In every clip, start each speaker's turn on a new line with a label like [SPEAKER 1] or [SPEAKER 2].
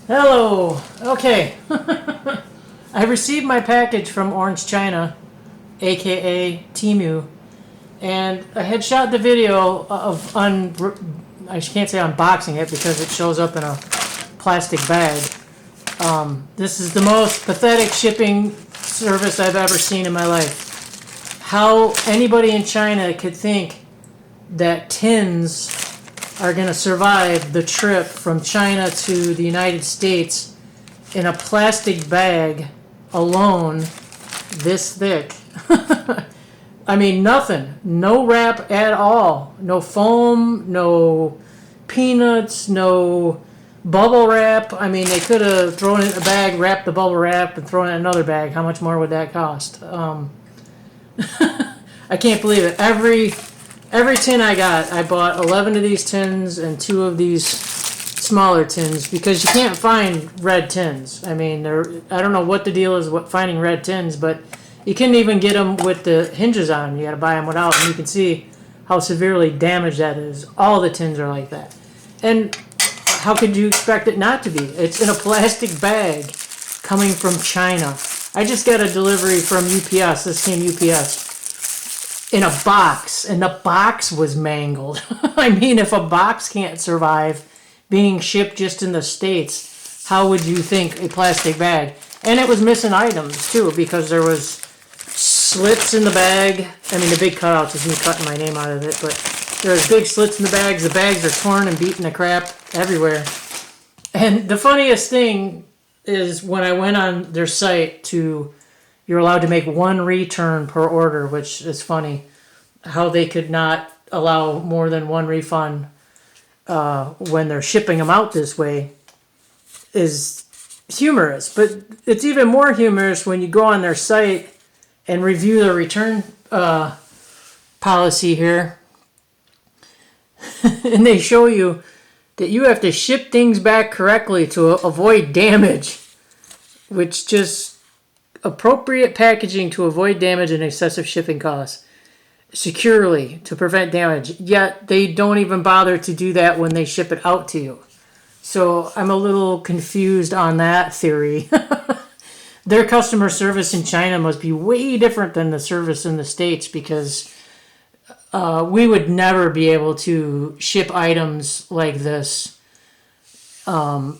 [SPEAKER 1] Hello. Okay. I received my package from Orange China, aka Temu, and I had shot the video of I can't say unboxing it because it shows up in a plastic bag. This is the most pathetic shipping service I've ever seen in my life. How anybody in China could think that tins are going to survive the trip from China to the United States in a plastic bag alone this thick. I mean, nothing. No wrap at all. No foam, no peanuts, no bubble wrap. I mean, they could have thrown it in a bag, wrapped the bubble wrap, and thrown it in another bag. How much more would that cost? I can't believe it. Every tin I got, I bought 11 of these tins and 2 of these smaller tins because you can't find red tins. I mean, I don't know what the deal is with finding red tins, but you couldn't even get them with the hinges on them. You got to buy them without, and you can see how severely damaged that is. All the tins are like that. And how could you expect it not to be? It's in a plastic bag coming from China. I just got a delivery from UPS. This came UPS. In a box, and the box was mangled. I mean, if a box can't survive being shipped just in the States, how would you think a plastic bag? And it was missing items too, because there was slits in the bag. I mean, the big cutouts is me cutting my name out of it, but there's big slits in the bags. The bags are torn and beaten to crap everywhere. And the funniest thing is when I went on their site to, you're allowed to make 1 return per order, which is funny. How they could not allow more than 1 refund when they're shipping them out this way is humorous. But it's even more humorous when you go on their site and review the return policy here. And they show you that you have to ship things back correctly to avoid damage, which just appropriate packaging to avoid damage and excessive shipping costs securely to prevent damage. Yet they don't even bother to do that when they ship it out to you. So I'm a little confused on that theory. Their customer service in China must be way different than the service in the States because we would never be able to ship items like this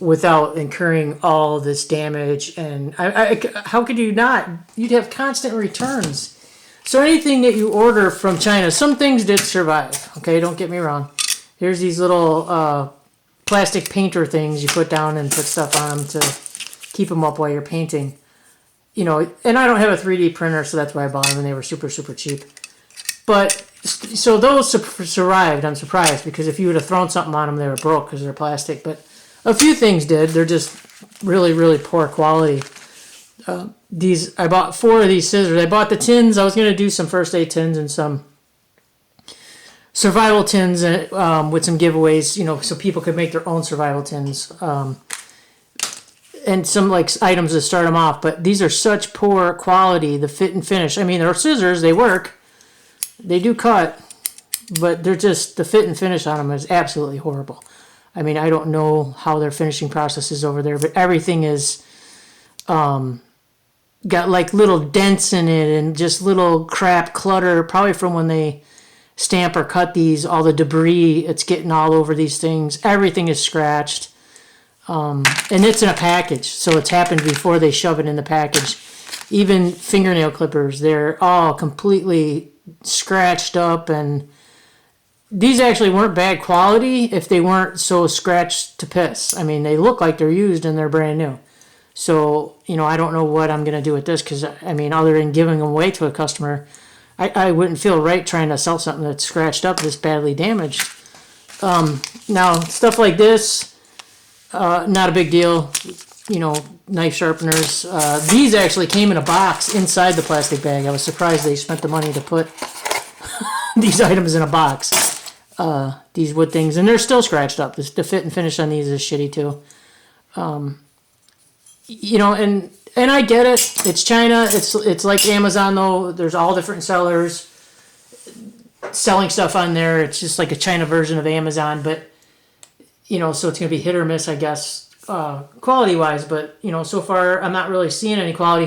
[SPEAKER 1] without incurring all this damage. And how could you not? You'd have constant returns. So anything that you order from China, some things did survive. Okay, don't get me wrong. Here's these little plastic painter things you put down and put stuff on them to keep them up while you're painting. You know, and I don't have a 3D printer, so that's why I bought them, and they were super, super cheap. But so those survived. I'm surprised because if you would have thrown something on them, they were broke because they're plastic. But a few things did. They're just really, really poor quality. I bought 4 of these scissors. I bought the tins. I was going to do some first aid tins and some survival tins with some giveaways, you know, so people could make their own survival tins. And some like items to start them off. But these are such poor quality, the fit and finish. I mean, they're scissors. They work. They do cut. But they're just, the fit and finish on them is absolutely horrible. I mean, I don't know how their finishing process is over there, but everything is got like little dents in it and just little crap clutter, probably from when they stamp or cut these, all the debris, it's getting all over these things. Everything is scratched. And it's in a package, so it's happened before they shove it in the package. Even fingernail clippers, they're all completely scratched up, and these actually weren't bad quality if they weren't so scratched to piss. I mean, they look like they're used and they're brand new. So, you know, I don't know what I'm going to do with this because, I mean, other than giving them away to a customer, I wouldn't feel right trying to sell something that's scratched up, this badly damaged. Now, stuff like this, not a big deal. You know, knife sharpeners. These actually came in a box inside the plastic bag. I was surprised they spent the money to put these items in a box. These wood things, and they're still scratched up. The fit and finish on these is shitty too. You know, and I get it. It's China. It's like Amazon though. There's all different sellers selling stuff on there. It's just like a China version of Amazon, but you know, so it's gonna be hit or miss, I guess, quality-wise, but, you know, so far I'm not really seeing any quality.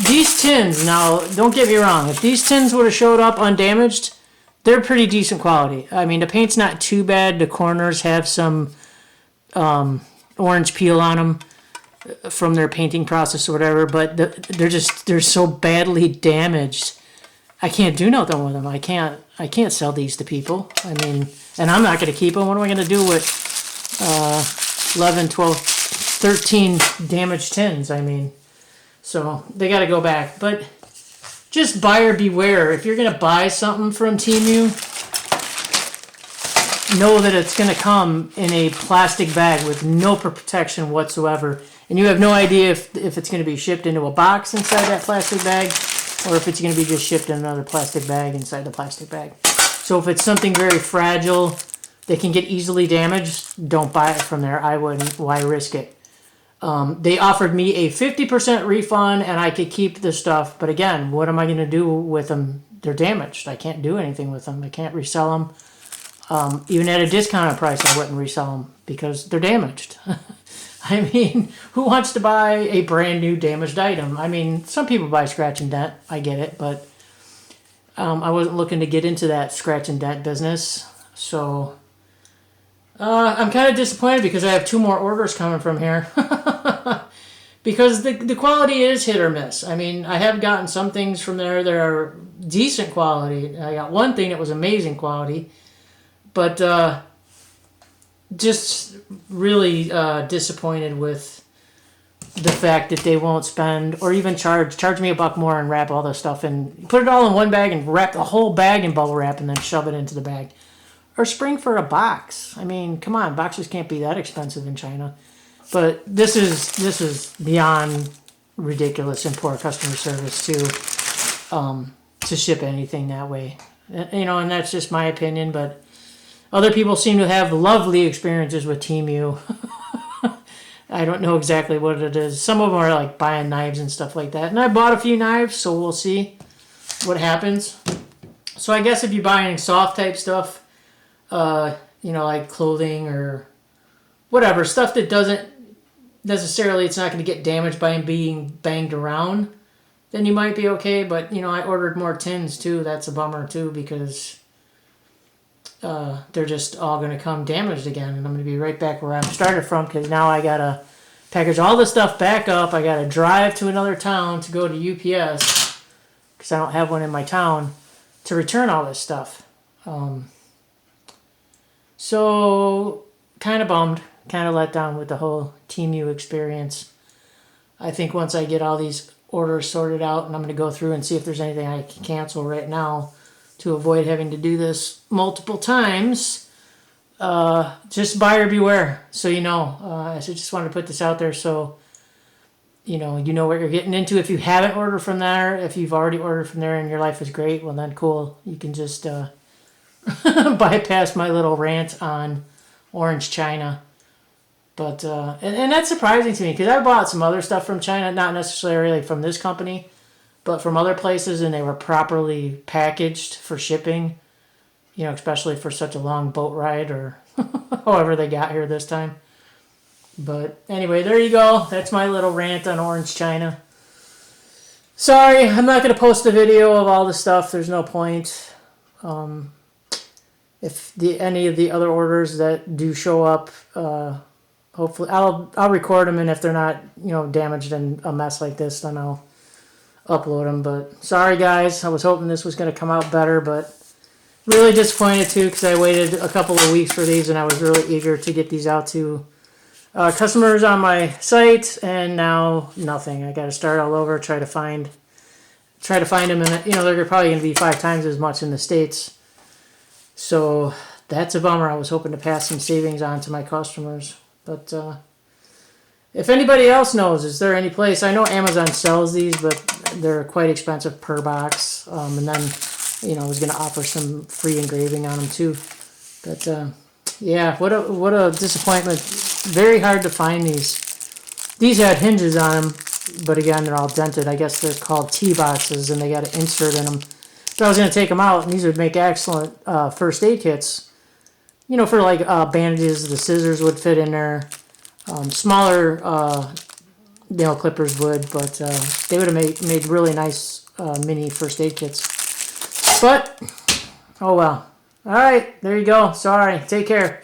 [SPEAKER 1] These tins, now, don't get me wrong, if these tins would have showed up undamaged, they're pretty decent quality. I mean, the paint's not too bad. The corners have some orange peel on them from their painting process or whatever, but they're so badly damaged. I can't do nothing with them. I can't sell these to people. I mean, and I'm not going to keep them. What am I going to do with 11, 12, 13 damaged tins? I mean, so they got to go back. But just buyer beware. If you're going to buy something from Temu, know that it's going to come in a plastic bag with no protection whatsoever. And you have no idea if it's going to be shipped into a box inside that plastic bag, or if it's going to be just shipped in another plastic bag inside the plastic bag. So if it's something very fragile that can get easily damaged, don't buy it from there. I wouldn't. Why risk it? They offered me a 50% refund and I could keep the stuff. But again, what am I going to do with them? They're damaged. I can't do anything with them. I can't resell them. Even at a discounted price, I wouldn't resell them because they're damaged. I mean, who wants to buy a brand new damaged item? I mean, some people buy scratch and dent. I get it, but I wasn't looking to get into that scratch and dent business. So I'm kind of disappointed because I have 2 more orders coming from here. Because the quality is hit or miss. I mean, I have gotten some things from there that are decent quality. I got one thing that was amazing quality. But just really disappointed with the fact that they won't spend or even charge me $1 more and wrap all this stuff and put it all in one bag and wrap the whole bag in bubble wrap and then shove it into the bag. Or spring for a box. I mean, come on, boxes can't be that expensive in China. But this is beyond ridiculous and poor customer service to ship anything that way. You know, and that's just my opinion, but other people seem to have lovely experiences with Temu. I don't know exactly what it is. Some of them are like buying knives and stuff like that. And I bought a few knives, so we'll see what happens. So I guess if you're buying soft type stuff, you know, like clothing or whatever, stuff that doesn't necessarily, it's not going to get damaged by being banged around, then you might be okay. But, you know, I ordered more tins too. That's a bummer too because they're just all going to come damaged again, and I'm going to be right back where I started from because now I got to package all this stuff back up. I got to drive to another town to go to UPS because I don't have one in my town to return all this stuff. So kind of bummed, kind of let down with the whole Temu experience. I think once I get all these orders sorted out, and I'm going to go through and see if there's anything I can cancel right now to avoid having to do this multiple times. Just buyer beware. So you know, I just wanted to put this out there so you know what you're getting into. If you haven't ordered from there, if you've already ordered from there and your life is great, well then cool. You can just bypass my little rant on Orange China. But and that's surprising to me because I bought some other stuff from China, not necessarily from this company, but from other places, and they were properly packaged for shipping, you know, especially for such a long boat ride or however they got here this time. But anyway, there you go. That's my little rant on Orange China. Sorry, I'm not going to post a video of all the stuff. There's no point. If any of the other orders that do show up, hopefully I'll record them, and if they're not, you know, damaged and a mess like this, then I'll upload them. But sorry guys, I was hoping this was going to come out better, but really disappointed too because I waited a couple of weeks for these and I was really eager to get these out to customers on my site, and now nothing. I got to start all over, try to find them, and you know they're probably going to be 5 times as much in the States. So that's a bummer. I was hoping to pass some savings on to my customers, but if anybody else knows, is there any place? I know Amazon sells these, but they're quite expensive per box. And then, you know, I was going to offer some free engraving on them too. But yeah, what a disappointment. Very hard to find these. These had hinges on them, but again, they're all dented. I guess they're called T-boxes, and they got an insert in them. So I was going to take them out, and these would make excellent first aid kits. You know, for like bandages, the scissors would fit in there. Smaller nail clippers would, but they would have made really nice mini first aid kits. But, oh well. Alright, there you go. Sorry. Take care.